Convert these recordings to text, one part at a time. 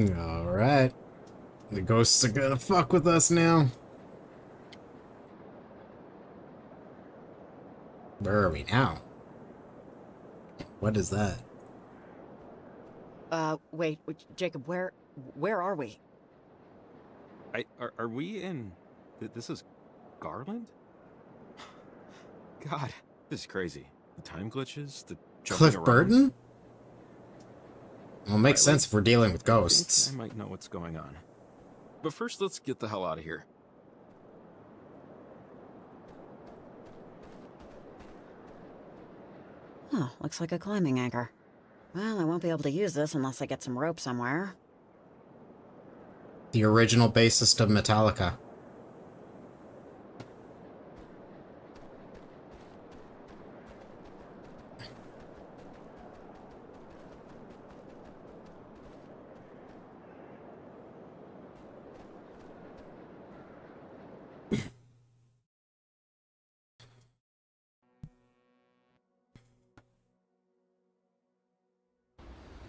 Alright. The ghosts are gonna fuck with us now. Where are we now? What is that? Wait, Jacob, where are we? Are we in... This is Garland? God, this is crazy. The time glitches, the jumping Cliff around. Burton? Well, it makes Riley, sense if we're dealing with I ghosts. think I might know what's going on. But first, let's get the hell out of here. Huh, looks like a climbing anchor. Well, I won't be able to use this unless I get some rope somewhere. The original bassist of Metallica.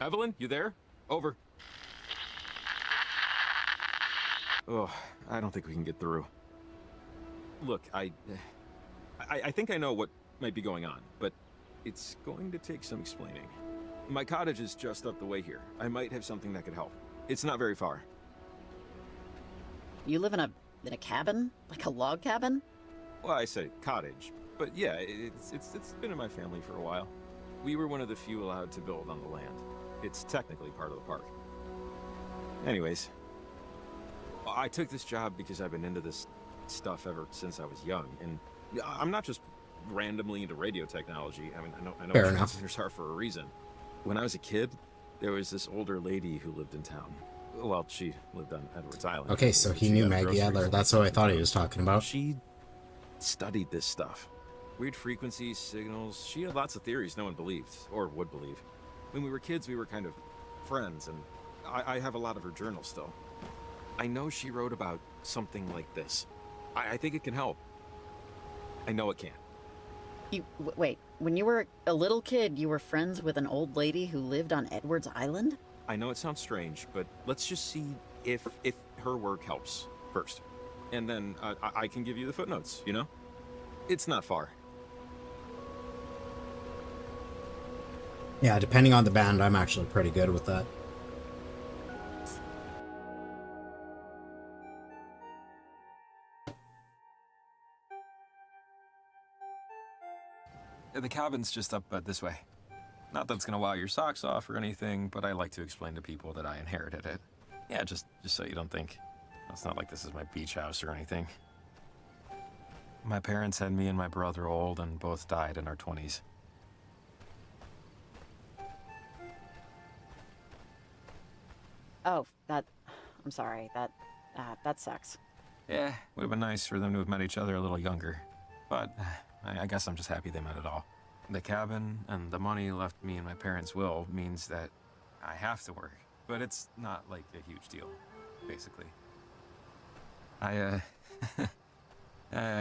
Evelyn, you there? Over. Oh, I don't think we can get through. Look, I think I know what might be going on, but it's going to take some explaining. My cottage is just up the way here. I might have something that could help. It's not very far. You live in a cabin? Like a log cabin? Well, I say cottage, but yeah, it's been in my family for a while. We were one of the few allowed to build on the land. It's technically part of the park. Anyways, I took this job because I've been into this stuff ever since I was young, and I'm not just randomly into radio technology. I mean, I know Fair what enough. transmitters are for a reason. When I was a kid, there was this older lady who lived in town. Well, she lived on Edwards Island. Okay, so he She knew got Maggie groceries Adler. and That's what I thought he was talking about. She studied this stuff. Weird frequencies, signals. She had lots of theories no one believed, or would believe. When we were kids, we were kind of friends, and I have a lot of her journals still. I know she wrote about something like this. I think it can help. I know it can. Wait, when you were a little kid, you were friends with an old lady who lived on Edwards Island? I know it sounds strange, but let's just see if her work helps first. And then I can give you the footnotes, you know? It's not far. Yeah, depending on the band, I'm actually pretty good with that. The cabin's just up this way. Not that it's gonna wow your socks off or anything, but I like to explain to people that I inherited it. Yeah, just so you don't think. It's not like this is my beach house or anything. My parents had me and my brother old and both died in our 20s. Oh, I'm sorry, that sucks. Yeah, would have been nice for them to have met each other a little younger. But I guess I'm just happy they met at all. The cabin and the money left me in my parents' will means that I have to work. But it's not like a huge deal, basically. I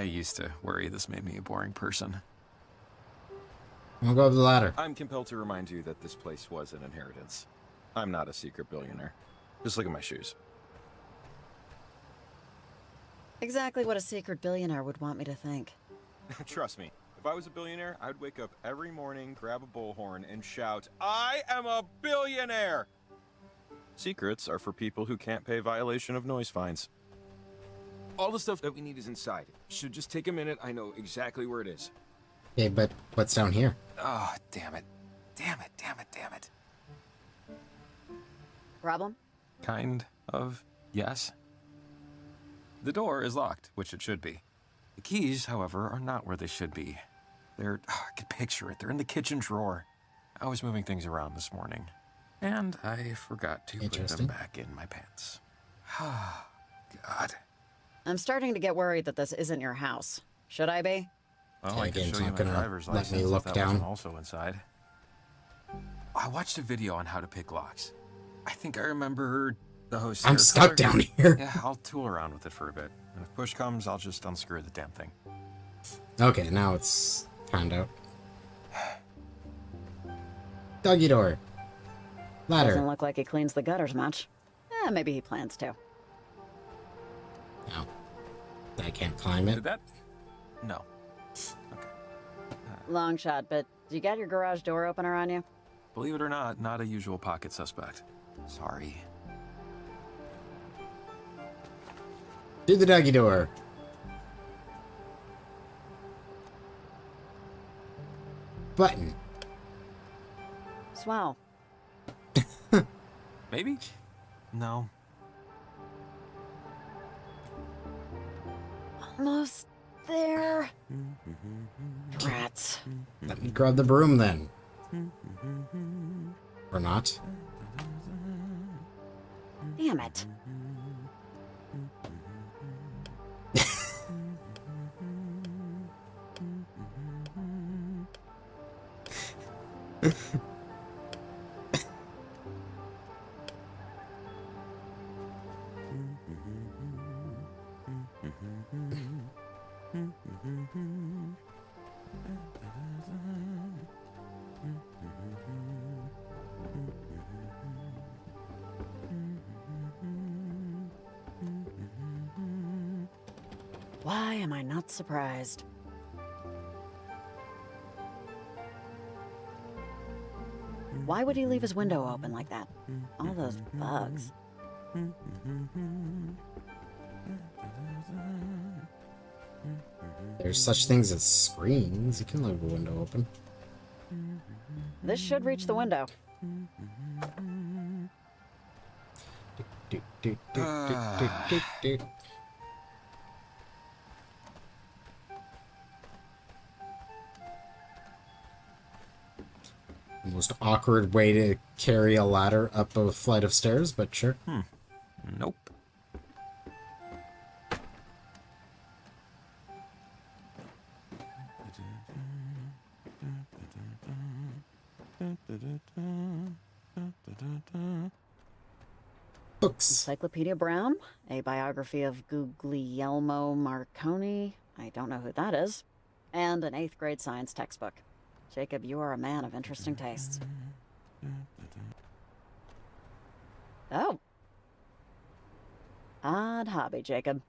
used to worry this made me a boring person. We'll go up the ladder. I'm compelled to remind you that this place was an inheritance. I'm not a secret billionaire. Just look at my shoes. Exactly what a secret billionaire would want me to think. Trust me, if I was a billionaire, I'd wake up every morning, grab a bullhorn, and shout, "I am a billionaire!" Secrets are for people who can't pay violation of noise fines. All the stuff that we need is inside. Should just take a minute. I know exactly where it is. Okay, but what's down here? Oh, damn it. Damn it, damn it, damn it. Problem? Kind of, yes. The door is locked, which it should be. The keys, however, are not where they should be. I can picture it. They're in the kitchen drawer. I was moving things around this morning, and I forgot to put them Interesting. back in my pants. God. I'm starting to get worried that this isn't your house. Should I be? Well, Okay, I can again, show it's you not my gonna driver's let me license look if that down. wasn't also inside. I watched a video on how to pick locks. I think I remember the host. I'm stuck down here. Yeah, I'll tool around with it for a bit. And if push comes, I'll just unscrew the damn thing. Okay, now it's timed out. Doggy door. Doesn't Ladder. look like he cleans the gutters much. Maybe he plans to. No. I can't climb it. Did that? No. Okay. Long shot, but you got your garage door opener on you? Believe it or not a usual pocket suspect. Sorry. Do the doggy door. Button. Swell. Maybe? No. Almost there. Rats. Let me grab the broom then. Or not. Damn it. Why am I not surprised? Why would he leave his window open like that? All those bugs. There's such things as screens. You can leave a window open. This should reach the window. Do, do, do, do, do, do, do. Most awkward way to carry a ladder up a flight of stairs, but sure. Nope. Books. Encyclopedia Brown, a biography of Guglielmo Marconi, I don't know who that is, and an 8th grade science textbook. Jacob, you are a man of interesting tastes. Oh. Odd hobby, Jacob.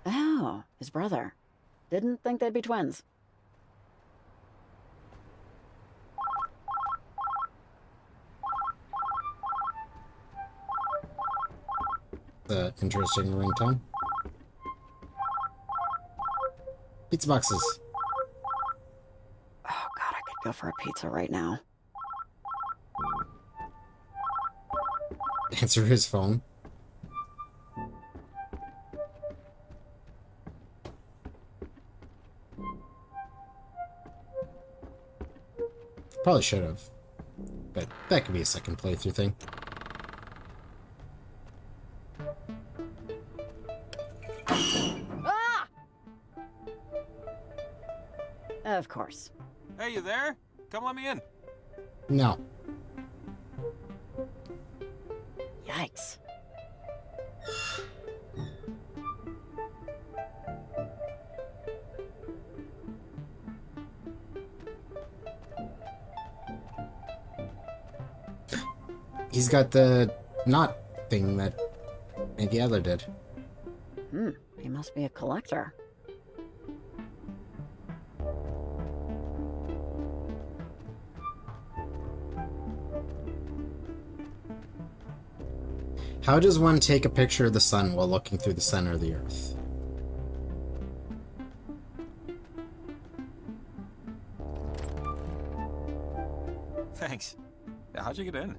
Oh, his brother. Didn't think they'd be twins. Interesting ringtone. Pizza boxes. Oh god, I could go for a pizza right now. Answer his phone. Probably should have. But that could be a second playthrough thing. Ah! Of course. Hey, you there? Come let me in. No. Yikes. He's got the knot thing that Maggie Adler did. He must be a collector. How does one take a picture of the sun while looking through the center of the Earth? Thanks. How'd you get in?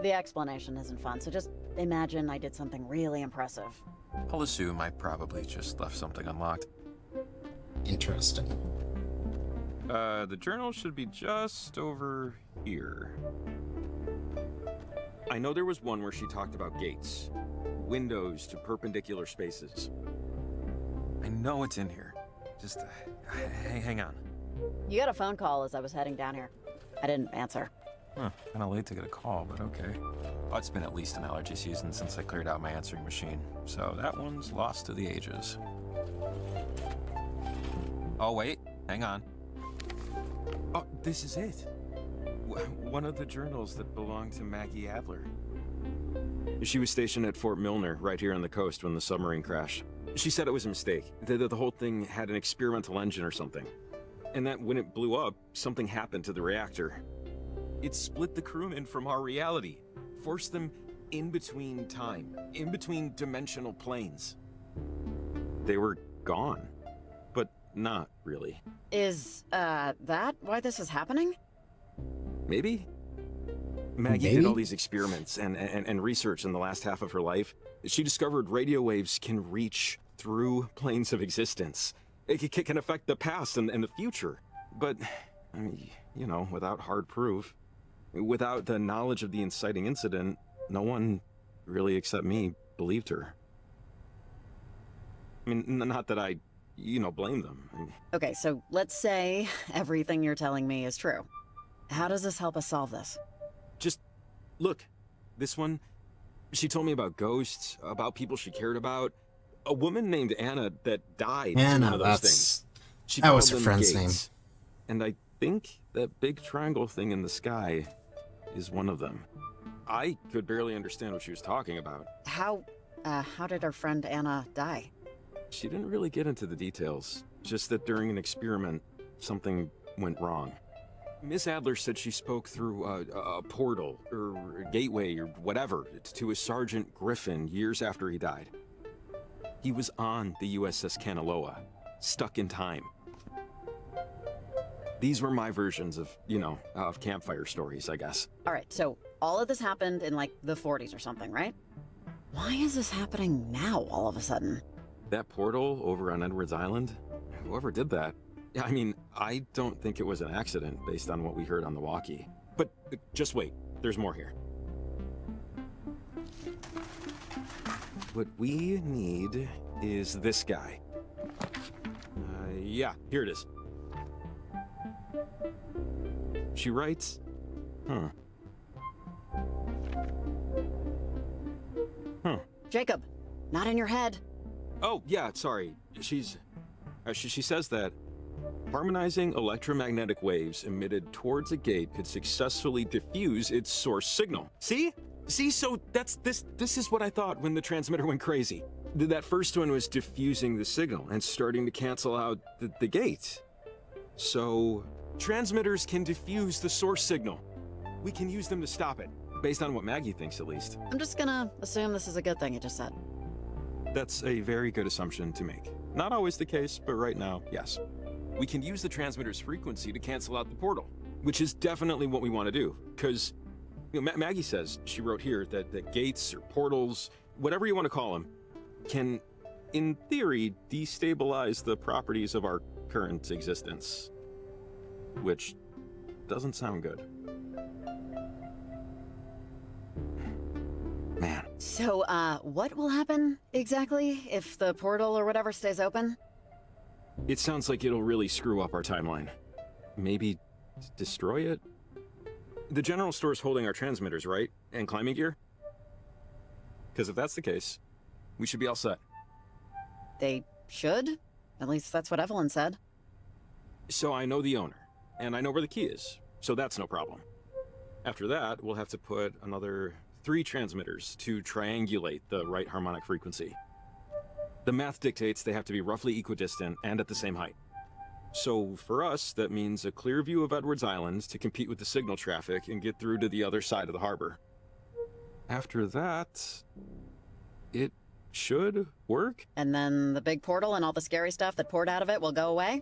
The explanation isn't fun, so just imagine I did something really impressive. I'll assume I probably just left something unlocked. Interesting. The journal should be just over here. I know there was one where she talked about gates. Windows to perpendicular spaces. I know it's in here. Just, hang on. You got a phone call as I was heading down here. I didn't answer. Huh, kinda late to get a call, but okay. Oh, it's been at least an allergy season since I cleared out my answering machine, so that one's lost to the ages. Oh, wait, hang on. Oh, this is it. One of the journals that belonged to Maggie Adler. She was stationed at Fort Milner, right here on the coast, when the submarine crashed. She said it was a mistake. The whole thing had an experimental engine or something. And that when it blew up, something happened to the reactor. It split the crewmen from our reality. Forced them in between time. In between dimensional planes. They were gone. But not really. Is, that why this is happening? Maybe? Maggie did all these experiments and research in the last half of her life. She discovered radio waves can reach through planes of existence. It can affect the past and the future. But, I mean, you know, without hard proof, without the knowledge of the inciting incident, no one, really except me, believed her. I mean, not that I, you know, blame them. I mean, Okay, so let's say everything you're telling me is true. How does this help us solve this? just, look, this one, she told me about ghosts, about people she cared about. A woman named Anna that died. Anna, one of those things. She that was called her them friend's gates. And I think that big triangle thing in the sky is one of them. I could barely understand what she was talking about. How did our friend Anna die? She didn't really get into the details, just that during an experiment, something went wrong. Miss Adler said she spoke through a portal, or a gateway, or whatever, to a Sergeant Griffin years after he died. He was on the USS Kanaloa, stuck in time. These were my versions of, you know, of campfire stories, I guess. All right, so all of this happened in like the 40s or something, right? Why is this happening now all of a sudden? That portal over on Edwards Island? Whoever did that, I mean, I don't think it was an accident based on what we heard on the walkie. But just wait, there's more here. What we need is this guy. Yeah, here it is. She writes, Jacob, not in your head. Oh, yeah, sorry. She says that harmonizing electromagnetic waves emitted towards a gate could successfully diffuse its source signal. See? See, so this is what I thought when the transmitter went crazy. That first one was diffusing the signal and starting to cancel out the gate. So, transmitters can diffuse the source signal. We can use them to stop it, based on what Maggie thinks at least. I'm just gonna assume this is a good thing you just said. That's a very good assumption to make. Not always the case, but right now, yes. We can use the transmitter's frequency to cancel out the portal, which is definitely what we want to do, because you know, Maggie says, she wrote here, that gates or portals, whatever you want to call them, can, in theory, destabilize the properties of our current existence. Which doesn't sound good. Man. So, what will happen exactly if the portal or whatever stays open? It sounds like it'll really screw up our timeline. Maybe destroy it? The general store's holding our transmitters, right? And climbing gear? Because if that's the case, we should be all set. They should? At least that's what Evelyn said. So I know the owner, and I know where the key is, so that's no problem. After that, we'll have to put another 3 transmitters to triangulate the right harmonic frequency. The math dictates they have to be roughly equidistant and at the same height. So for us, that means a clear view of Edwards Island to compete with the signal traffic and get through to the other side of the harbor. After that, it should work. And then the big portal and all the scary stuff that poured out of it will go away?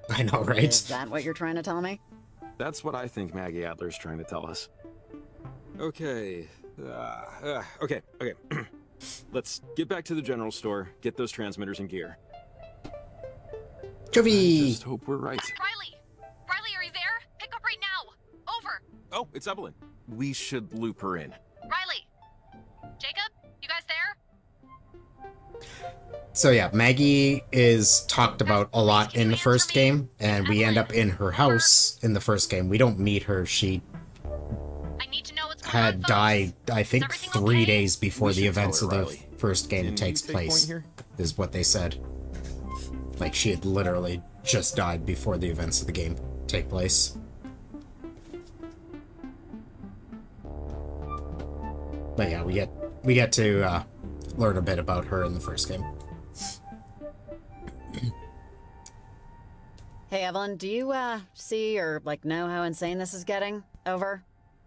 I know, right? Is that what you're trying to tell me? That's what I think Maggie Adler's trying to tell us. Okay. Okay. Let's get back to the general store, get those transmitters in gear. Jovi! I just hope we're right. Riley! Riley, are you there? Pick up right now! Over! Oh, it's Evelyn. We should loop her in. Riley! Jacob? You guys there? So yeah, Maggie is talked about a lot in the first game, and we end up in her house in the first game. We don't meet her. She I need to know what's going had on, folks. died, I think, Is everything 3 okay? days before We the should events tell of her, the Riley. first game Can takes you take point place, here? is what they said. Like, she had literally just died before the events of the game take place. But yeah, we get to learn a bit about her in the first game. Hey, Evelyn, do you, see or, like, know how insane this is getting? Over?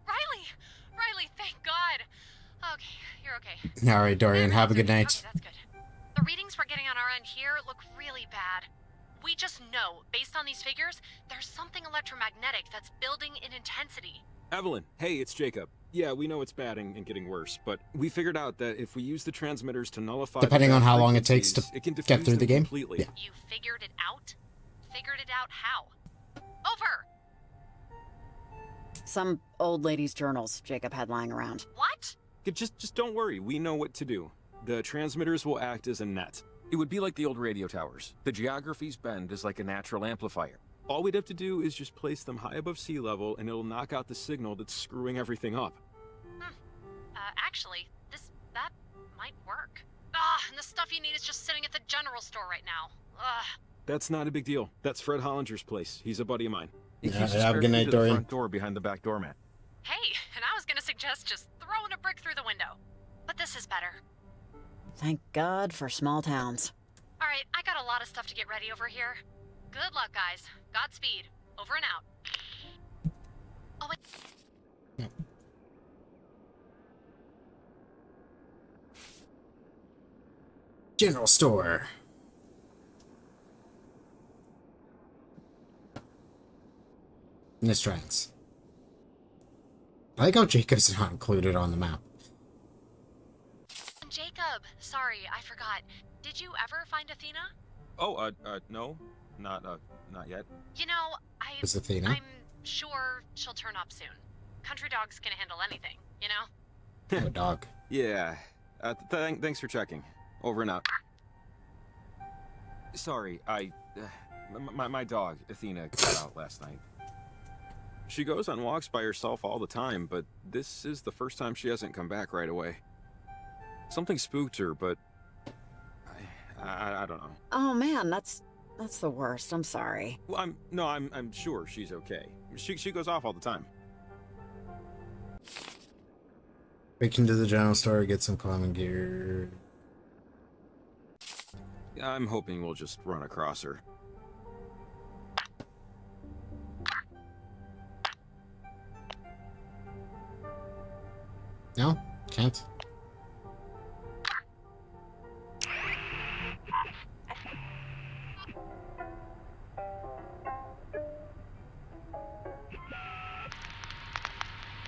Riley, thank God. Okay, you're okay. All right, Dorian, have a good night. Okay, that's good. The readings we're getting on our end here look really bad. We just know, based on these figures, there's something electromagnetic that's building in intensity. Evelyn, hey, it's Jacob. Yeah, we know it's bad and getting worse, but we figured out that if we use the transmitters to nullify Depending the on bad how long it takes to frequencies, it can get diffuse through the them game. completely. Yeah. You figured it out? Figured it out how? Over! Some old lady's journals Jacob had lying around. What? Just don't worry, we know what to do. The transmitters will act as a net. It would be like the old radio towers. The geography's bend is like a natural amplifier. All we'd have to do is just place them high above sea level and it'll knock out the signal that's screwing everything up. Actually, that might work. And the stuff you need is just sitting at the general store right now. That's not a big deal. That's Fred Hollinger's place. He's a buddy of mine. He Yeah, keeps a have a spare good key night, to the Dorian. front door behind the back doormat. Hey, and I was gonna suggest just throwing a brick through the window. But this is better. Thank God for small towns. Alright, I got a lot of stuff to get ready over here. Good luck, guys. Godspeed. Over and out. Oh, wait. General store. Nistrans. I like how Jacob's not included on the map. Jacob, sorry, I forgot. Did you ever find Athena? Oh, no. Not yet. You know, Is Athena? I'm sure she'll turn up soon. Country dog's gonna handle anything, you know? Oh, dog. Yeah. Thanks for checking. Over and out. Sorry, my dog, Athena, got out last night. She goes on walks by herself all the time, but this is the first time she hasn't come back right away. Something spooked her, but I don't know. Oh man, that's the worst. I'm sorry. Well, I'm sure she's okay. She goes off all the time. We can do the general store, get some common gear. I'm hoping we'll just run across her. No? Can't?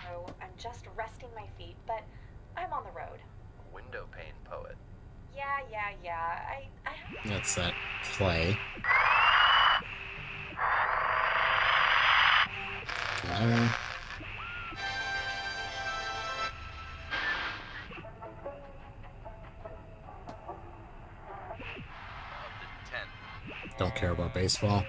Oh, I'm just resting my feet, but I'm on the road. Window pane poet. Yeah. I That's that play. Okay. Of the 10. Don't care about baseball.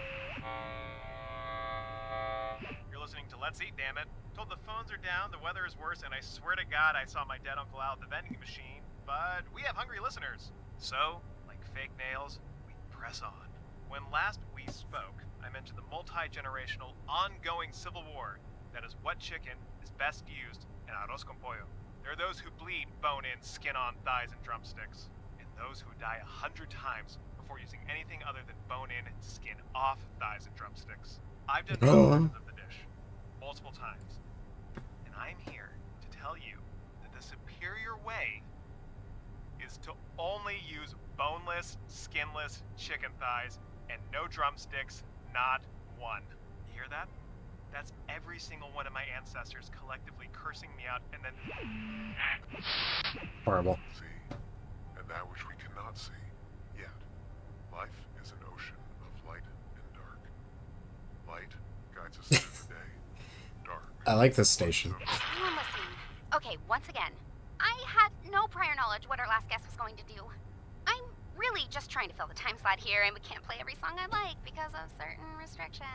You're listening to Let's Eat, damn it. Told the phones are down, the weather is worse, and I swear to God I saw my dead uncle out at the vending machine. But we have hungry listeners. So, like fake nails, we press on. When last we spoke, I mentioned the multi-generational, ongoing civil war that is what chicken is best used in arroz con pollo. There are those who bleed bone-in, skin-on thighs and drumsticks, and those who die 100 times before using anything other than bone-in, skin-off thighs and drumsticks. I've done both versions of the dish, multiple times, and I'm here to tell you that the superior way is to only use boneless, skinless chicken thighs and no drumsticks, not one. You hear that? That's every single one of my ancestors collectively cursing me out and then... Horrible. See, and that which we cannot see, yet. Life is an ocean of light and dark. Light guides us through the day. Dark. I like this station. Anyone listening? Okay, once again, I had no prior knowledge what our last guest was going to do. I'm really just trying to fill the time slot here, and we can't play every song I like because of certain restrictions.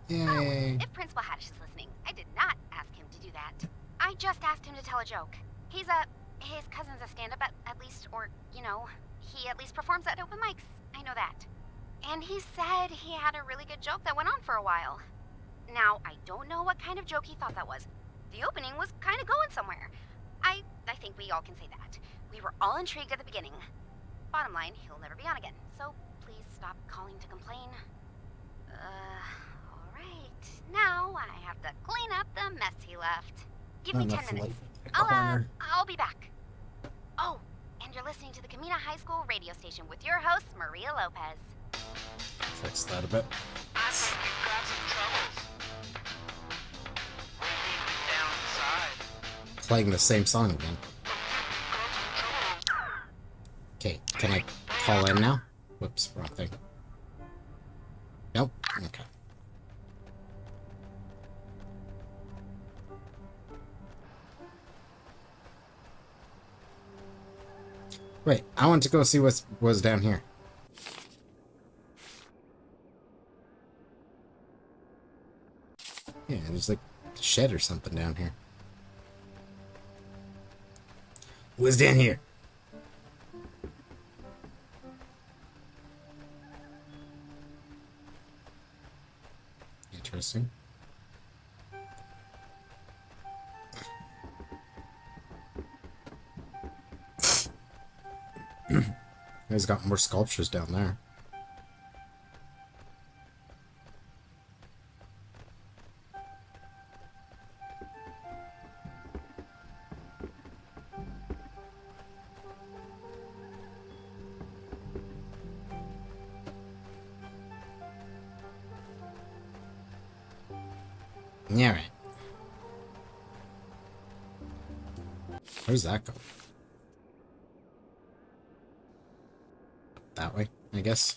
Yay. Oh, if Principal Haddish is listening, I did not ask him to do that. I just asked him to tell a joke. His cousin's a stand-up at least, or, you know, he at least performs at open mics. I know that. And he said he had a really good joke that went on for a while. Now, I don't know what kind of joke he thought that was. The opening was kind of going somewhere. I think we all can say that. We were all intrigued at the beginning. Bottom line, he'll never be on again. So please stop calling to complain. Alright. Now I have to clean up the mess he left. Give me 10 Enough minutes. light corner. I'll be back. Oh, and you're listening to the Camina High School radio station with your host, Maria Lopez. Fix that a bit. I think you've got some troubles. We need you down inside. Playing the same song again. Okay, can I call in now? Whoops, wrong thing. Nope. Okay. Wait, I want to go see what was down here. Yeah, there's like a shed or something down here. What's down here? Interesting. He's got more sculptures down there. Yeah, right. Where's that go? That way, I guess.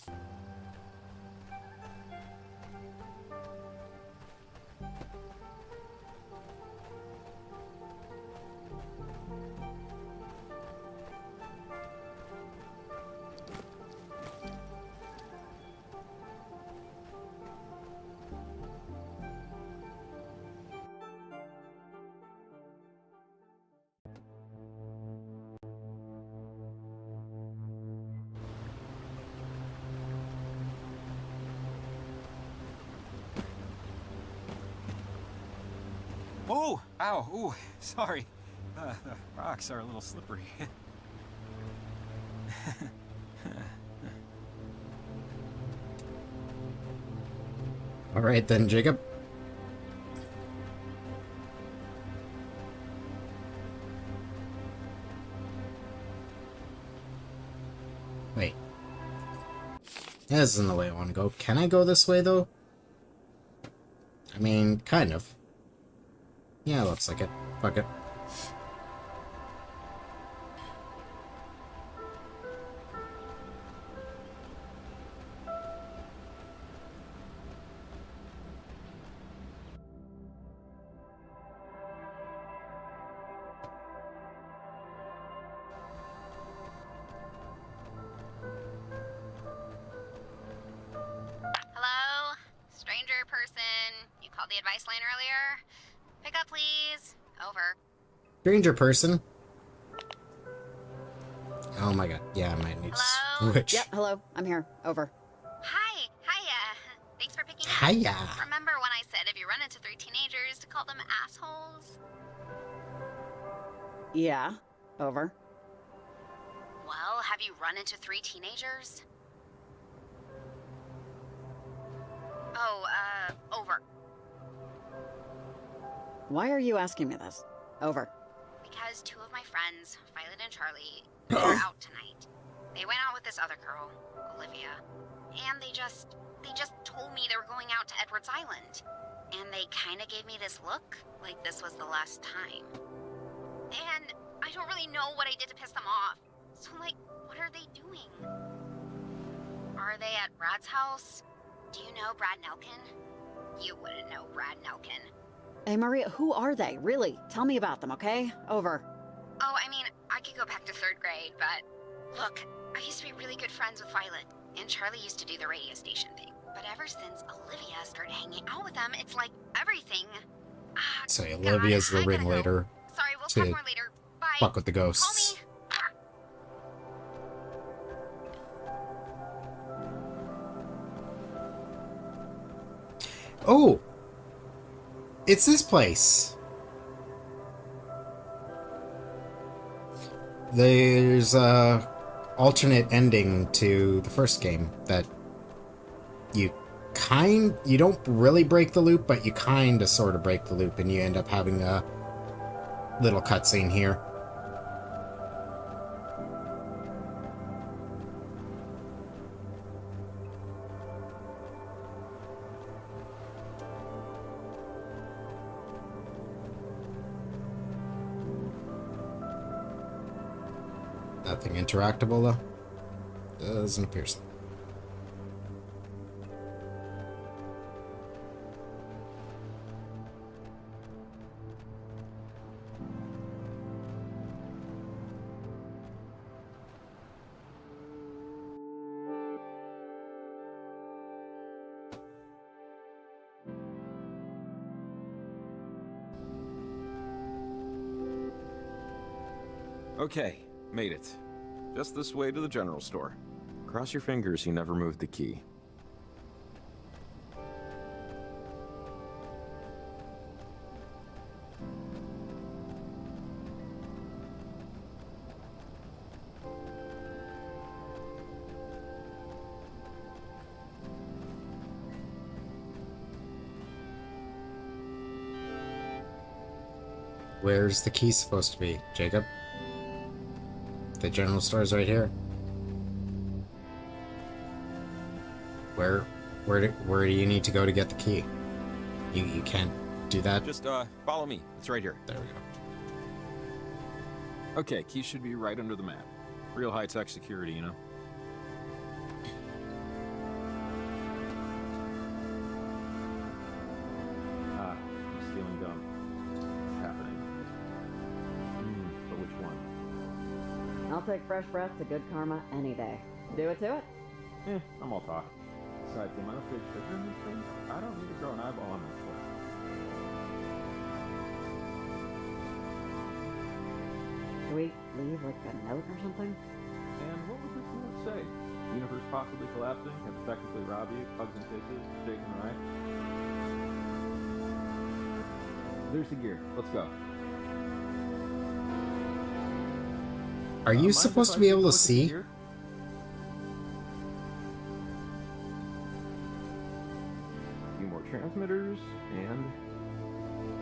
Oh! Ow! Ooh! Sorry. The rocks are a little slippery. All right then, Jacob. Wait. This isn't the way I want to go. Can I go this way, though? I mean, kind of. Yeah, looks like it. Fuck it. Hello? Stranger person. You called the advice line earlier? Pick up, please. Over. Stranger person. Oh my god. Yeah, I might need to Hello? switch. Yep, hello. I'm here. Over. Hi. Hiya. Thanks for picking up. Hiya. Remember when I said if you run into 3 teenagers to call them assholes? Yeah. Over. Well, have you run into 3 teenagers? Oh, over. Why are you asking me this? Over. Because 2 of my friends, Violet and Charlie, are out tonight. They went out with this other girl, Olivia, and they just told me they were going out to Edwards Island. And they kind of gave me this look, like this was the last time. And I don't really know what I did to piss them off. So, like, what are they doing? Are they at Brad's house? Do you know Brad Nelkin? You wouldn't know Brad Nelkin. Hey, Maria, who are they? Really? Tell me about them, okay? Over. Oh, I mean, I could go back to 3rd grade, but look, I used to be really good friends with Violet, and Charlie used to do the radio station thing. But ever since Olivia started hanging out with them, it's like everything. So God, Olivia's the I gotta go. ringleader. Sorry, we'll to talk more later. Bye. Fuck with the Call ghosts. me. Oh! It's this place! there's a alternate ending to the first game that you don't really break the loop, but you kind of sort of break the loop, and you end up having a little cutscene here. Nothing interactable, though? Doesn't appear so. Okay, made it. Just this way to the general store. Cross your fingers you never moved the key. Where's the key supposed to be, Jacob? The general store's right here. Where do you need to go to get the key? You can't do that? Just, follow me. It's right here. There we go. Okay, key should be right under the map. Real high-tech security, you know? Ah, I'm stealing gum. It's happening. But which one? I'll take fresh breath to good karma any day. Do it to it. I'm all talk. Besides, the amount of fish sugar in these things, I don't need to grow an eyeball on my foot. Do we leave like a note or something? And what would this note say? Universe possibly collapsing, have effectively robbed you, hugs and kisses, shaking the right? There's the gear. Let's go. Are you supposed to be able to see? A few more transmitters, and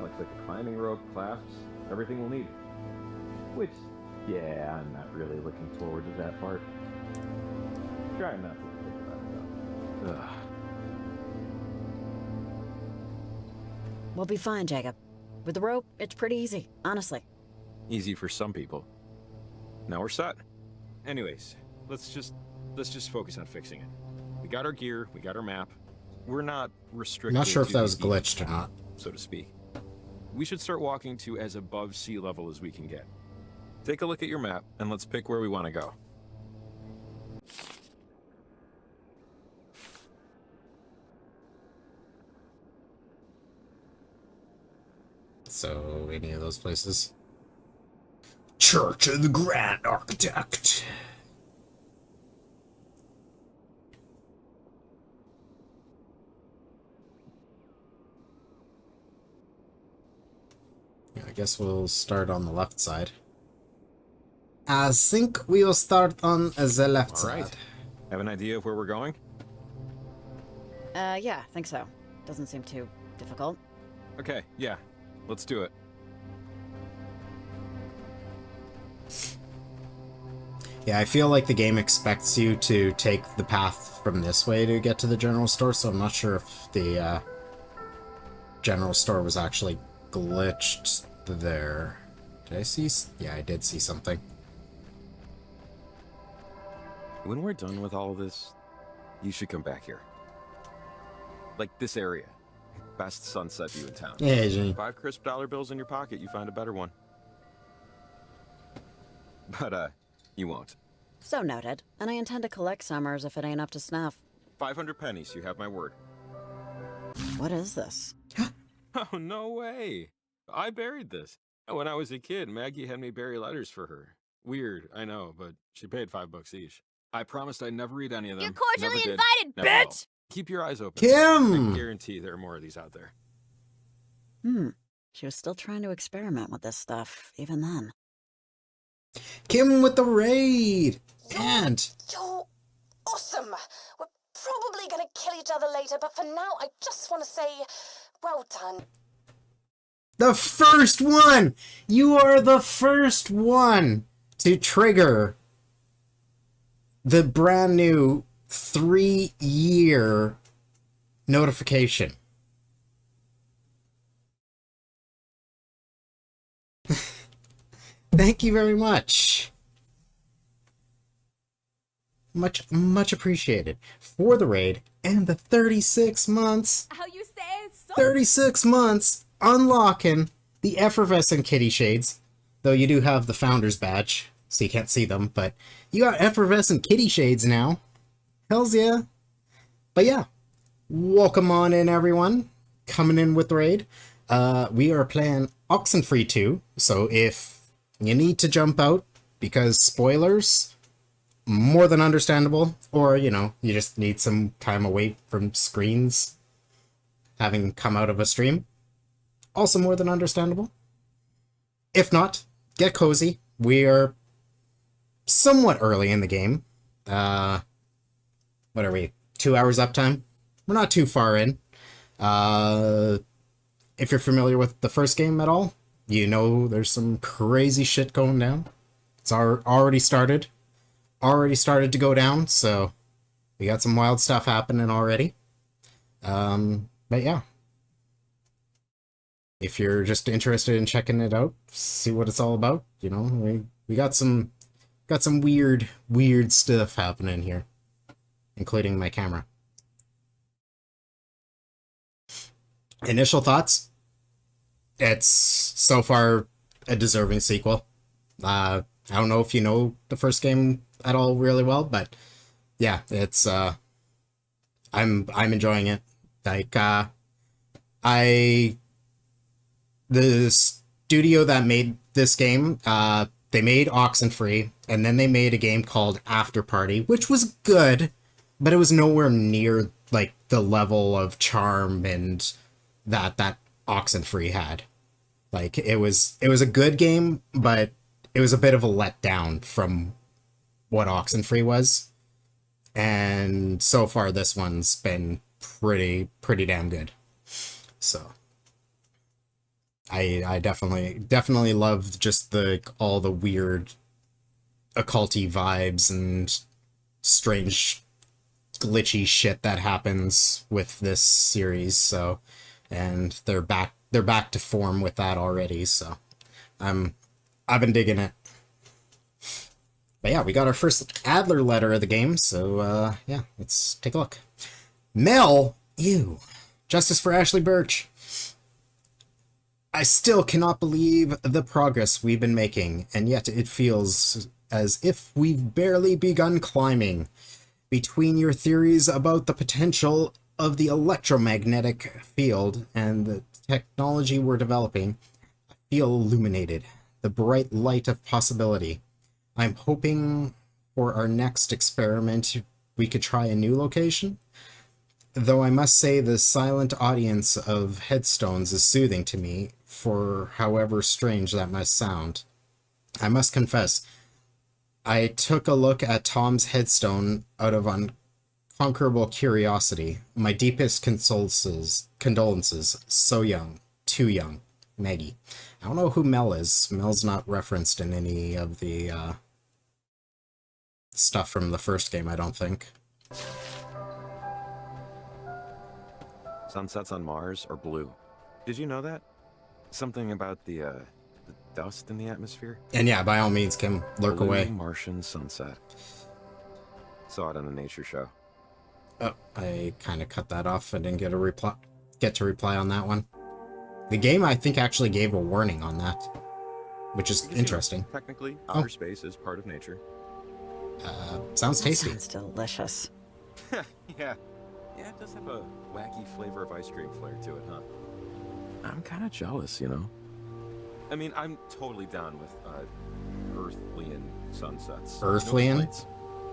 looks like a climbing rope, clasps, everything we'll need. Which, yeah, I'm not really looking forward to that part. Try not to think about it though. Ugh. We'll be fine, Jacob. With the rope, it's pretty easy, honestly. Easy for some people. Now we're set. Anyways, let's just focus on fixing it. We got our gear, we got our map. We're not restricted. Not sure if to that was the glitched or not. so to speak. We should start walking to as above sea level as we can get. Take a look at your map and let's pick where we want to go. So, any of those places? Church of the Grand Architect. Yeah, I guess we'll start on the left side. I think we will start on the left All side. right. Have an idea of where we're going? Yeah, I think so. Doesn't seem too difficult. Okay, yeah. Let's do it. Yeah, I feel like the game expects you to take the path from this way to get to the general store, so I'm not sure if the general store was actually glitched there. Did I see? Yeah, I did see something. When we're done with all of this, you should come back here. Like this area. Best sunset view in town. Yeah, Jenny. 5 crisp dollar bills in your pocket, you find a better one. But, you won't. So noted. And I intend to collect summers if it ain't up to snuff. 500 pennies, you have my word. What is this? Oh, no way. I buried this. When I was a kid, Maggie had me bury letters for her. Weird, I know, but she paid $5 each. I promised I'd never read any of them. You're cordially Never did. invited, Never will. bitch! Keep your eyes open. Kim! I guarantee there are more of these out there. She was still trying to experiment with this stuff, even then. Kim with the raid! And You're awesome. We're probably gonna kill each other later, but for now, I just want to say, well done. the first one! You are the first one to trigger the brand new 3-year notification. Thank you very much. Much appreciated for the raid and the 36 months. How you say it? So 36 months unlocking the effervescent kitty shades. Though you do have the founder's badge, so you can't see them, but you got effervescent kitty shades now. Hells yeah. But yeah, welcome on in everyone. Coming in with the raid. We are playing Oxenfree 2, so if you need to jump out because spoilers, more than understandable, or you know, you just need some time away from screens having come out of a stream, also more than understandable. If not, get cozy. We are somewhat early in the game. What are we? 2 hours uptime? We're not too far in. If you're familiar with the first game at all, you know there's some crazy shit going down. It's already started. Already started to go down, so we got some wild stuff happening already. But yeah. If you're just interested in checking it out, see what it's all about, you know, we got some weird stuff happening here, including my camera. Initial thoughts? It's so far a deserving sequel. I don't know if you know the first game at all really well, but yeah, it's I'm enjoying it. Like the studio that made this game, they made Oxenfree, and then they made a game called After Party, which was good, but it was nowhere near like the level of charm and that Oxenfree had. Like it was a good game, but it was a bit of a letdown from what Oxenfree was. And so far this one's been pretty damn good. So I definitely love just all the weird occulty vibes and strange glitchy shit that happens with this series. So, and they're back to form with that already. So I've been digging it. But yeah, we got our first Adler letter of the game, so yeah, let's take a look. Mel, ew. Justice for Ashley Birch. I still cannot believe the progress we've been making, and yet it feels as if we've barely begun climbing. Between your theories about the potential of the electromagnetic field and the technology we're developing, I feel illuminated. The bright light of possibility. I'm hoping for our next experiment we could try a new location. Though I must say the silent audience of headstones is soothing to me, for however strange that must sound. I must confess, I took a look at Tom's headstone out of unconquerable curiosity. My deepest condolences. So young. Too young. Maggie. I don't know who Mel is. Mel's not referenced in any of the stuff from the first game, I don't think. Sunsets on Mars are blue. Did you know that? Something about the dust in the atmosphere? And yeah, by all means, Kim, lurk Blue away. Martian sunset. Saw it on a nature show. Oh, I kind of cut that off. I didn't get to reply on that one. The game, I think, actually gave a warning on that, which is interesting. Technically, outer space is part of nature. Sounds tasty. Sounds delicious. Yeah, it does have a wacky flavor of ice cream flair to it, huh? I'm kind of jealous, you know? I mean, I'm totally down with Earthlian sunsets. Earthlian? No complaints.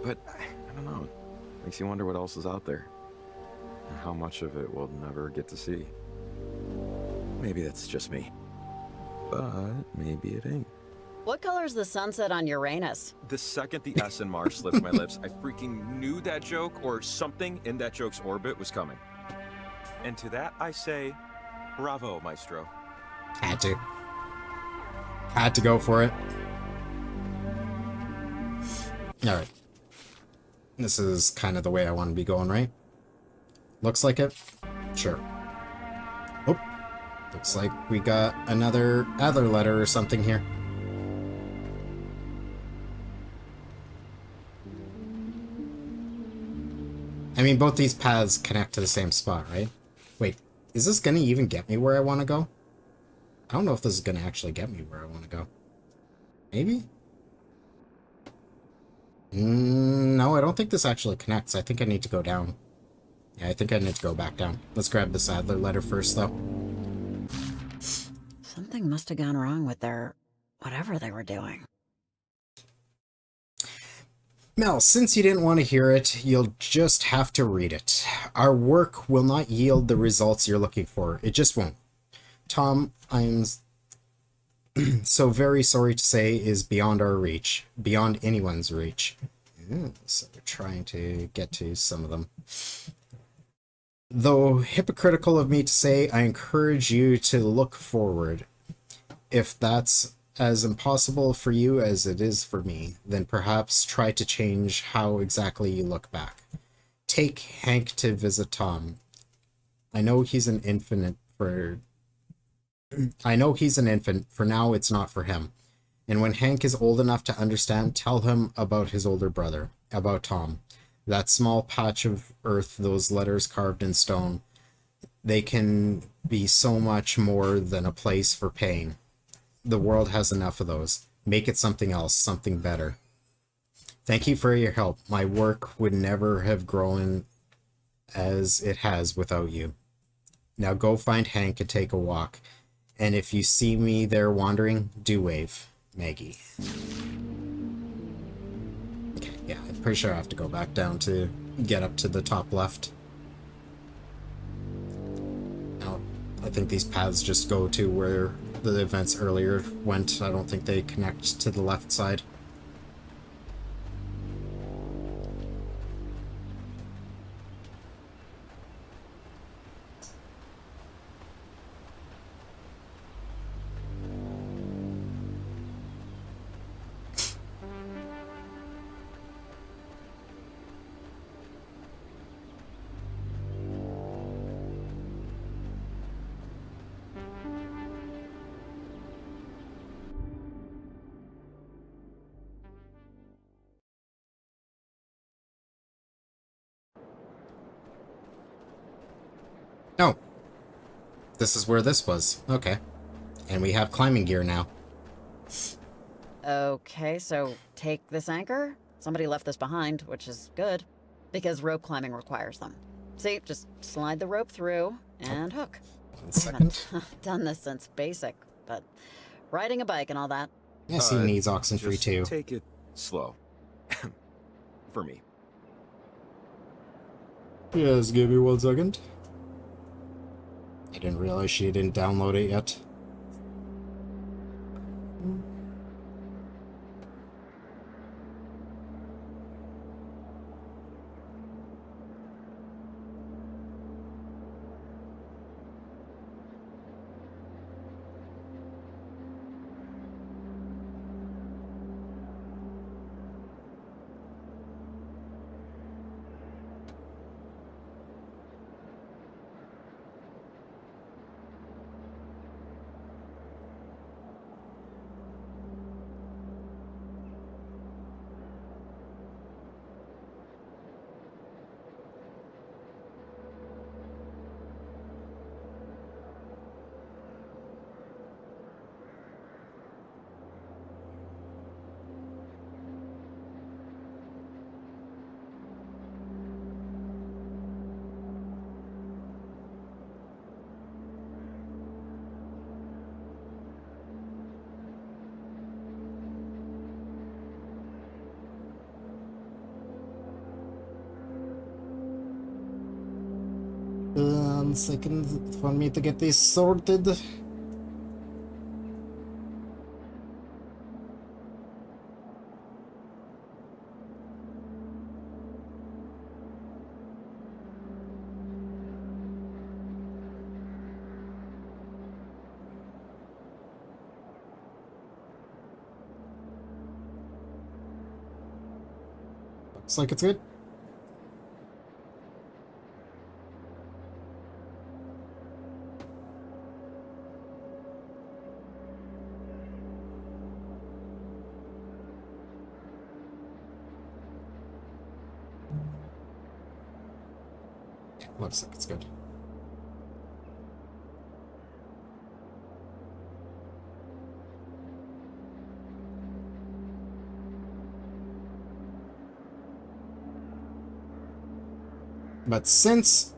But, I don't know. Makes you wonder what else is out there. And how much of it we'll never get to see. Maybe that's just me. But maybe it ain't. What color's the sunset on Uranus? The second the S in Mars slipped my lips, I freaking knew that joke or something in that joke's orbit was coming. And to that I say, bravo, maestro. Had to. Had to go for it. Alright. This is kind of the way I want to be going, right? Looks like it? Sure. Oh. Looks like we got another other letter or something here. I mean, both these paths connect to the same spot, right? Wait, is this gonna even get me where I want to go? I don't know if this is gonna actually get me where I want to go. Maybe? No, I don't think this actually connects. I think I need to go down. Yeah, I think I need to go back down. Let's grab this Adler letter first, though. Something must have gone wrong with their... whatever they were doing. Mel, since you didn't want to hear it, you'll just have to read it. Our work will not yield the results you're looking for. It just won't. Tom, I'm so very sorry to say, is beyond our reach. Beyond anyone's reach. So we're trying to get to some of them. Though hypocritical of me to say, I encourage you to look forward. If that's as impossible for you as it is for me, then perhaps try to change how exactly you look back. Take Hank to visit Tom. I know he's an infant. For now it's not for him. And when Hank is old enough to understand, tell him about his older brother, about Tom. That small patch of earth, those letters carved in stone, they can be so much more than a place for pain. The world has enough of those. Make it something else, something better. Thank you for your help. My work would never have grown as it has without you. Now go find Hank and take a walk. And if you see me there wandering, do wave. Maggie. Okay, yeah, I'm pretty sure I have to go back down to get up to the top left. Now, I think these paths just go to where the events earlier went. I don't think they connect to the left side. No. This is where this was. Okay. And we have climbing gear now. Okay, so take this anchor. Somebody left this behind, which is good, because rope climbing requires them. See, just slide the rope through and hook. 1 I second. haven't done this since basic, but riding a bike and all that. Yes, he needs Oxenfree Just too. take it slow. For me. Yes, give me 1 second. I didn't realize she didn't download it yet. One second for me to get this sorted. Looks like it's good. Looks like it's good. But since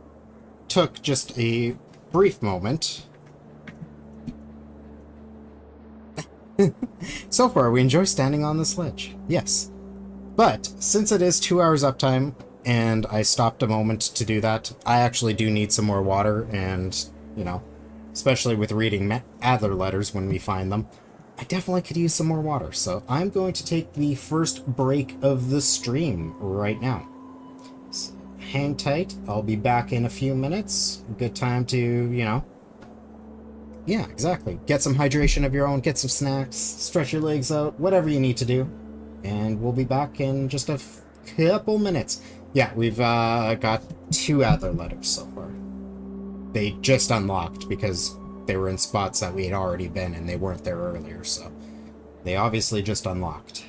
took just a brief moment, so far we enjoy standing on the sledge. Yes. But since it is 2 hours uptime and I stopped a moment to do that, I actually do need some more water, and, you know, especially with reading Adler letters when we find them, I definitely could use some more water. So I'm going to take the first break of the stream right now. So hang tight. I'll be back in a few minutes. Good time to, you know, yeah, exactly. Get some hydration of your own, get some snacks, stretch your legs out, whatever you need to do. And we'll be back in just a couple minutes. Yeah, we've got 2 Adler letters so far. They just unlocked because they were in spots that we had already been and they weren't there earlier, so they obviously just unlocked.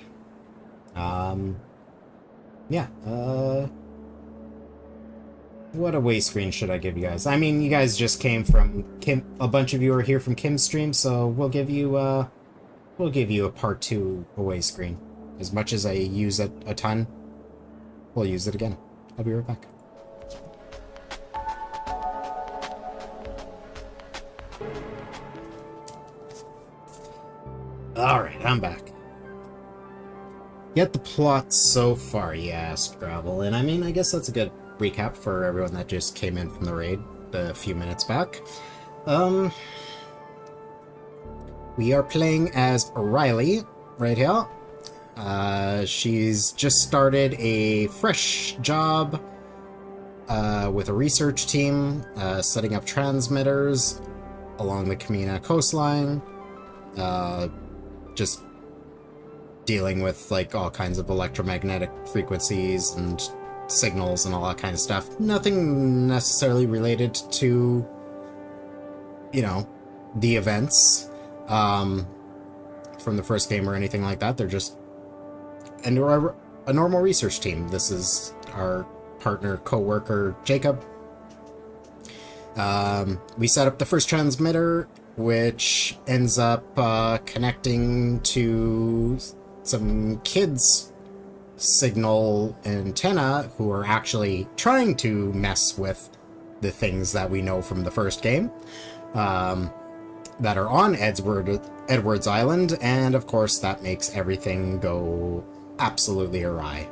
Yeah, what away screen should I give you guys? I mean, you guys just came from Kim, a bunch of you are here from Kim's stream, so we'll give you a part 2 away screen. As much as I use it a ton, we'll use it again. I'll be right back. Alright, I'm back. Get the plot so far, you asked, Gravel. And I mean, I guess that's a good recap for everyone that just came in from the raid a few minutes back. We are playing as Riley right here. She's just started a fresh job with a research team, setting up transmitters along the Kamina coastline, just dealing with like all kinds of electromagnetic frequencies and signals and all that kind of stuff. Nothing necessarily related to, you know, the events from the first game or anything like that. They're just a normal research team. This is our partner, co-worker, Jacob. We set up the first transmitter, which ends up connecting to some kids' signal antenna who are actually trying to mess with the things that we know from the first game that are on Edwards Island, and of course that makes everything go absolutely awry.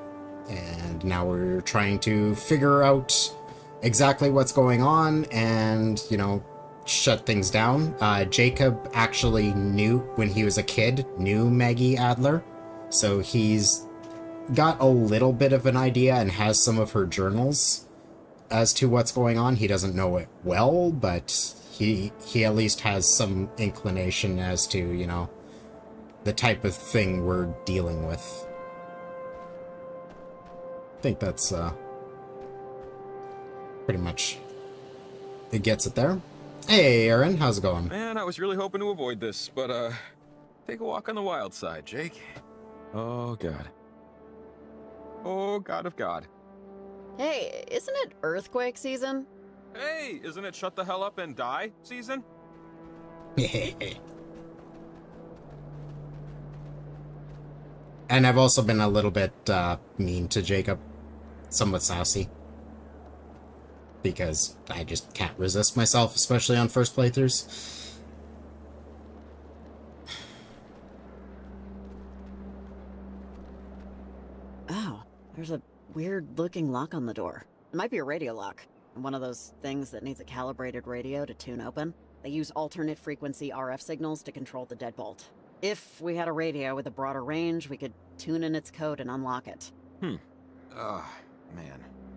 And now we're trying to figure out exactly what's going on and, you know, shut things down. Jacob actually knew, when he was a kid, knew Maggie Adler, so he's got a little bit of an idea and has some of her journals as to what's going on. He doesn't know it well, but he at least has some inclination as to, you know, the type of thing we're dealing with. I think that's pretty much it gets it there. Hey, Aaron, how's it going? Man, I was really hoping to avoid this, but take a walk on the wild side, Jake. Oh, God. Oh, God of God. Hey, isn't it earthquake season? Hey, isn't it shut the hell up and die season? And I've also been a little bit mean to Jacob, somewhat sassy, because I just can't resist myself, especially on first playthroughs. Oh, there's a weird-looking lock on the door. It might be a radio lock. One of those things that needs a calibrated radio to tune open. They use alternate frequency RF signals to control the deadbolt. If we had a radio with a broader range, we could tune in its code and unlock it. Man.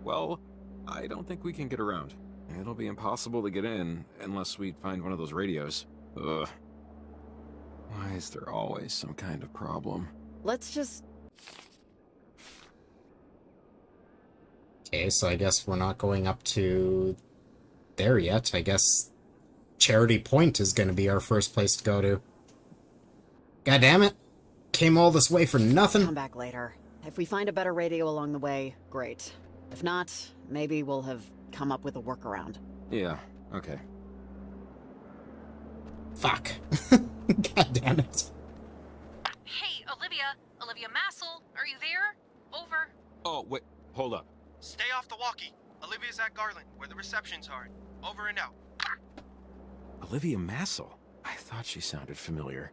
Well, I don't think we can get around. It'll be impossible to get in unless we find one of those radios. Ugh. Why is there always some kind of problem? Let's just... Okay, so I guess we're not going up to there yet. I guess Charity Point is going to be our first place to go to. God damn it. Came all this way for nothing. Come back later. If we find a better radio along the way, great. If not, maybe we'll have come up with a workaround. Yeah, okay. Fuck. God damn it. Hey, Olivia. Olivia Massel, are you there? Over. Oh, wait, hold up. Stay off the walkie. Olivia's at Garland, where the receptions are. Over and out. Olivia Massel? I thought she sounded familiar.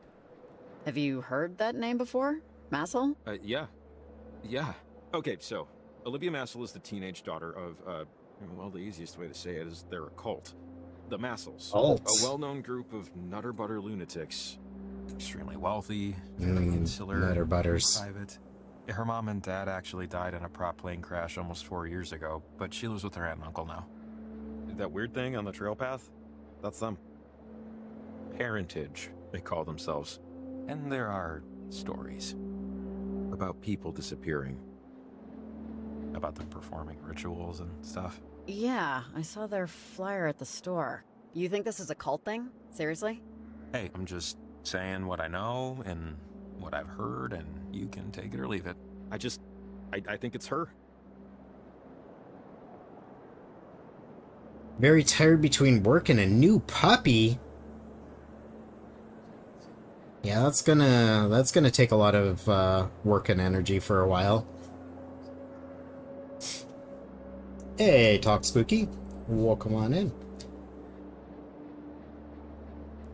Have you heard that name before? Massel? Yeah. Yeah. Okay, so, Olivia Massel is the teenage daughter of, well, the easiest way to say it is they're a cult. The Massels. Cult. A well-known group of nutter-butter lunatics. Extremely wealthy, very insular, Nutter butters. private. Her mom and dad actually died in a prop plane crash almost 4 years ago, but she lives with her aunt and uncle now. That weird thing on the trail path? That's them. Parentage, they call themselves. And there are stories about people disappearing. About them performing rituals and stuff. Yeah, I saw their flyer at the store. You think this is a cult thing? Seriously? Hey, I'm just saying what I know and what I've heard, and you can take it or leave it. I think it's her. Very tired between work and a new puppy. Yeah, that's gonna take a lot of work and energy for a while. Hey, Talk Spooky. Welcome on in.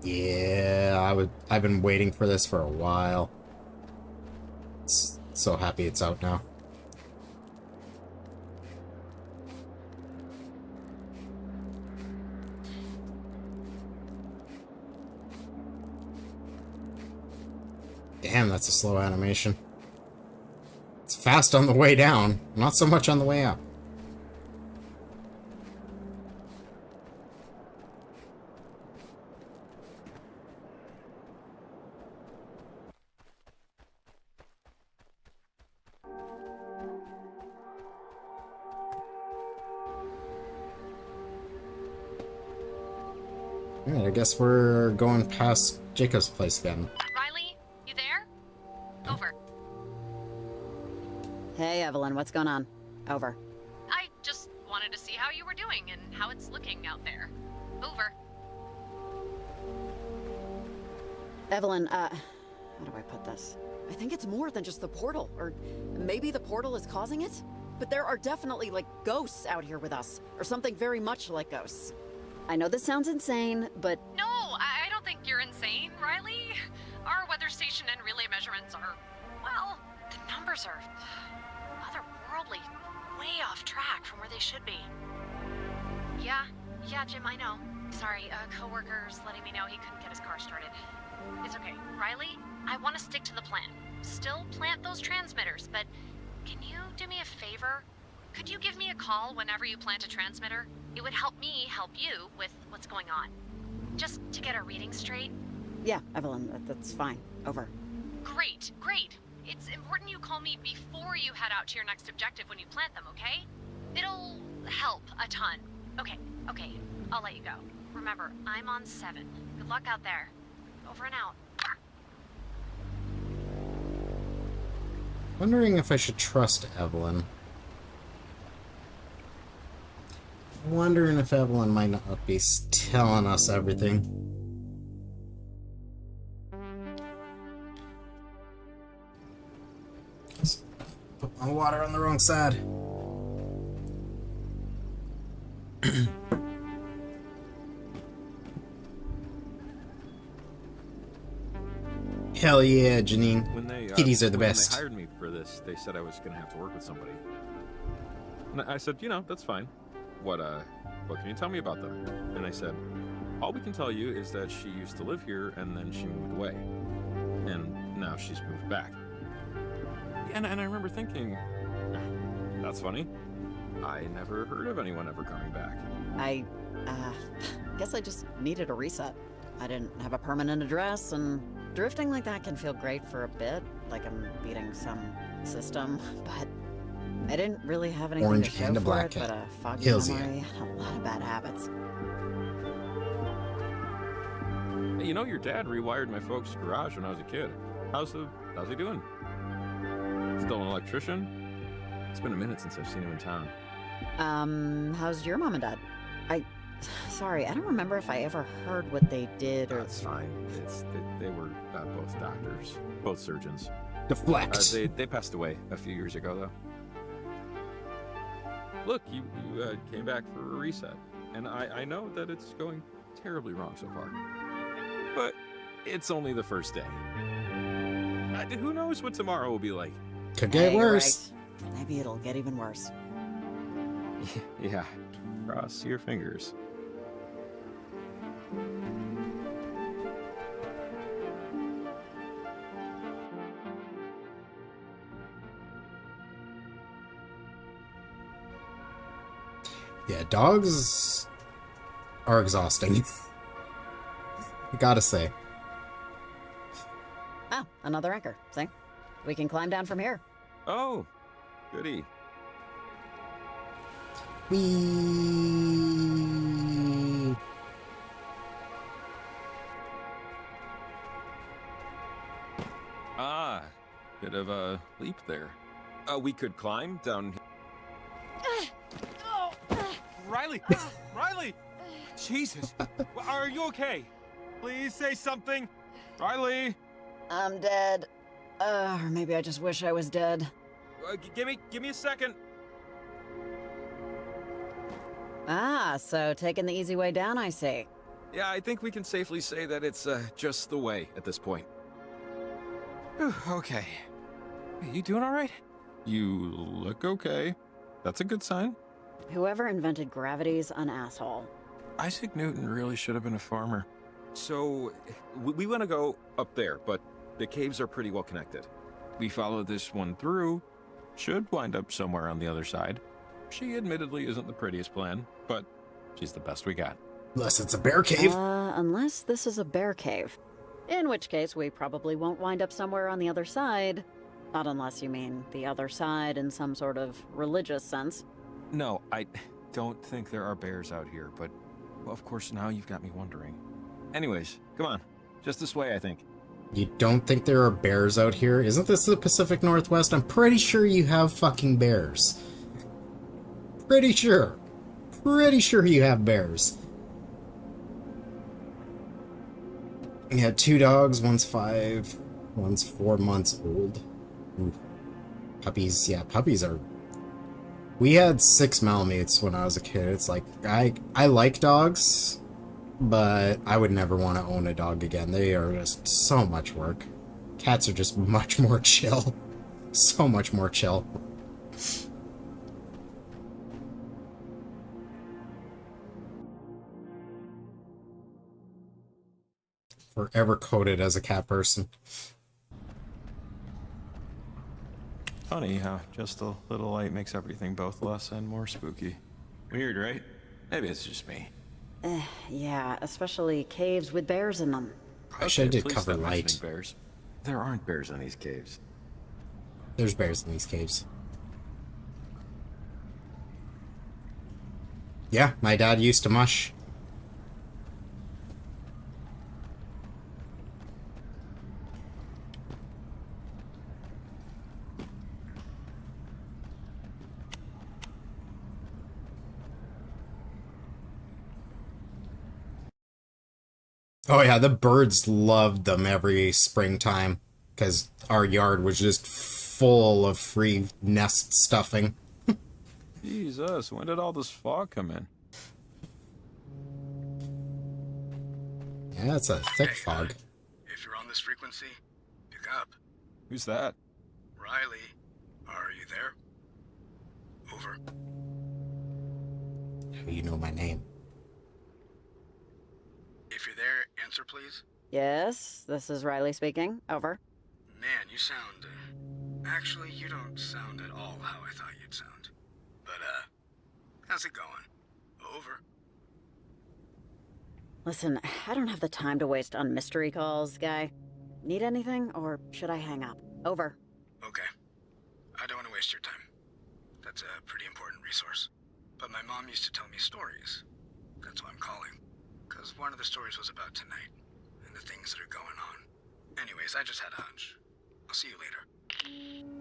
Yeah, I've been waiting for this for a while. So happy it's out now. Damn, that's a slow animation. It's fast on the way down, not so much on the way up. Alright, I guess we're going past Jacob's place again. Riley, you there? Over. Hey, Evelyn, what's going on? Over. I just wanted to see how you were doing and how it's looking out there. Over. Evelyn, how do I put this? I think it's more than just the portal, or maybe the portal is causing it? But there are definitely, like, ghosts out here with us, or something very much like ghosts. I know this sounds insane, but... No, I don't think you're insane, Riley. Our weather station and relay measurements are, well, the numbers are otherworldly, way off track from where they should be. Yeah, Jim, I know. Sorry, a coworker's letting me know he couldn't get his car started. It's okay. Riley, I want to stick to the plan. Still plant those transmitters, but can you do me a favor? Could you give me a call whenever you plant a transmitter? It would help me help you with what's going on. Just to get our reading straight. Yeah, Evelyn, that's fine. Over. Great. It's important you call me before you head out to your next objective when you plant them, okay? It'll help a ton. Okay, I'll let you go. Remember, I'm on 7. Good luck out there. Over and out. Wondering if I should trust Evelyn. Wondering if Evelyn might not be telling us everything. Put my water on the wrong side. Hell yeah, Janine. Kitties are the best. When they hired me for this, they said I was gonna have to work with somebody. And I said, that's fine. What can you tell me about them? And I said, all we can tell you is that she used to live here and then she moved away. And now she's moved back. And I remember thinking, that's funny. I never heard of anyone ever coming back. I guess I just needed a reset. I didn't have a permanent address, and drifting like that can feel great for a bit, like I'm beating some system, but I didn't really have anything Orange to show and a for black it, cat. but a foggy Kills ya. memory and a lot of bad habits. Hey, you know, your dad rewired my folks' garage when I was a kid. How's he doing? Still an electrician? It's been a minute since I've seen him in town. How's your mom and dad? Sorry, I don't remember if I ever heard what they did or... That's fine. They were both doctors, both surgeons. Deflect. They passed away a few years ago, though. Look, you came back for a reset, and I know that it's going terribly wrong so far. But it's only the first day. Who knows what tomorrow will be like? Could get you're worse. right. Maybe it'll get even worse. Yeah, cross your fingers. Yeah, dogs are exhausting. I gotta say. Oh, another anchor. See? We can climb down from here. Oh, goody. Whee! Ah, bit of a leap there. We could climb down here. Riley! Riley! Jesus! Are you okay? Please say something! Riley! I'm dead. Or maybe I just wish I was dead. Give me a second. Ah, so taking the easy way down, I see. Yeah, I think we can safely say that it's just the way at this point. Whew, okay. Hey, you doing all right? You look okay. That's a good sign. Whoever invented gravity's an asshole. Isaac Newton really should have been a farmer. So, we want to go up there, but the caves are pretty well connected. We follow this one through, should wind up somewhere on the other side. She admittedly isn't the prettiest plan, but she's the best we got. Unless it's a bear cave. Unless this is a bear cave. In which case, we probably won't wind up somewhere on the other side. Not unless you mean the other side in some sort of religious sense. No, I don't think there are bears out here, but well, of course now you've got me wondering. Anyways, come on. Just this way, I think. You don't think there are bears out here? Isn't this the Pacific Northwest? I'm pretty sure you have fucking bears. Pretty sure. Pretty sure you have bears. You had 2 dogs, one's 5, one's 4 months old. Ooh. Puppies, yeah, puppies are... We had 6 Malamutes when I was a kid. It's like, I like dogs, but I would never want to own a dog again. They are just so much work. Cats are just much more chill. So much more chill. Forever coded as a cat person. Funny how just a little light makes everything both less and more spooky. Weird, right? Maybe it's just me. Yeah, especially caves with bears in them. I should have did please cover stop light. mentioning bears. There aren't bears in these caves. There's bears in these caves. Yeah, my dad used to mush. Oh yeah, the birds loved them every springtime, because our yard was just full of free nest stuffing. Jesus, when did all this fog come in? Yeah, it's a thick fog. If you're on this frequency, pick up. Who's that? Riley, are you there? Over. How you know my name? If you're there, answer please. Yes, this is Riley speaking. Over. Man, you sound... actually, you don't sound at all how I thought you'd sound. But, how's it going? Over. Listen, I don't have the time to waste on mystery calls, guy. Need anything, or should I hang up? Over. Okay. I don't want to waste your time. It's a pretty important resource. But my mom used to tell me stories. That's why I'm calling. Because one of the stories was about tonight, and the things that are going on. Anyways, I just had a hunch. I'll see you later.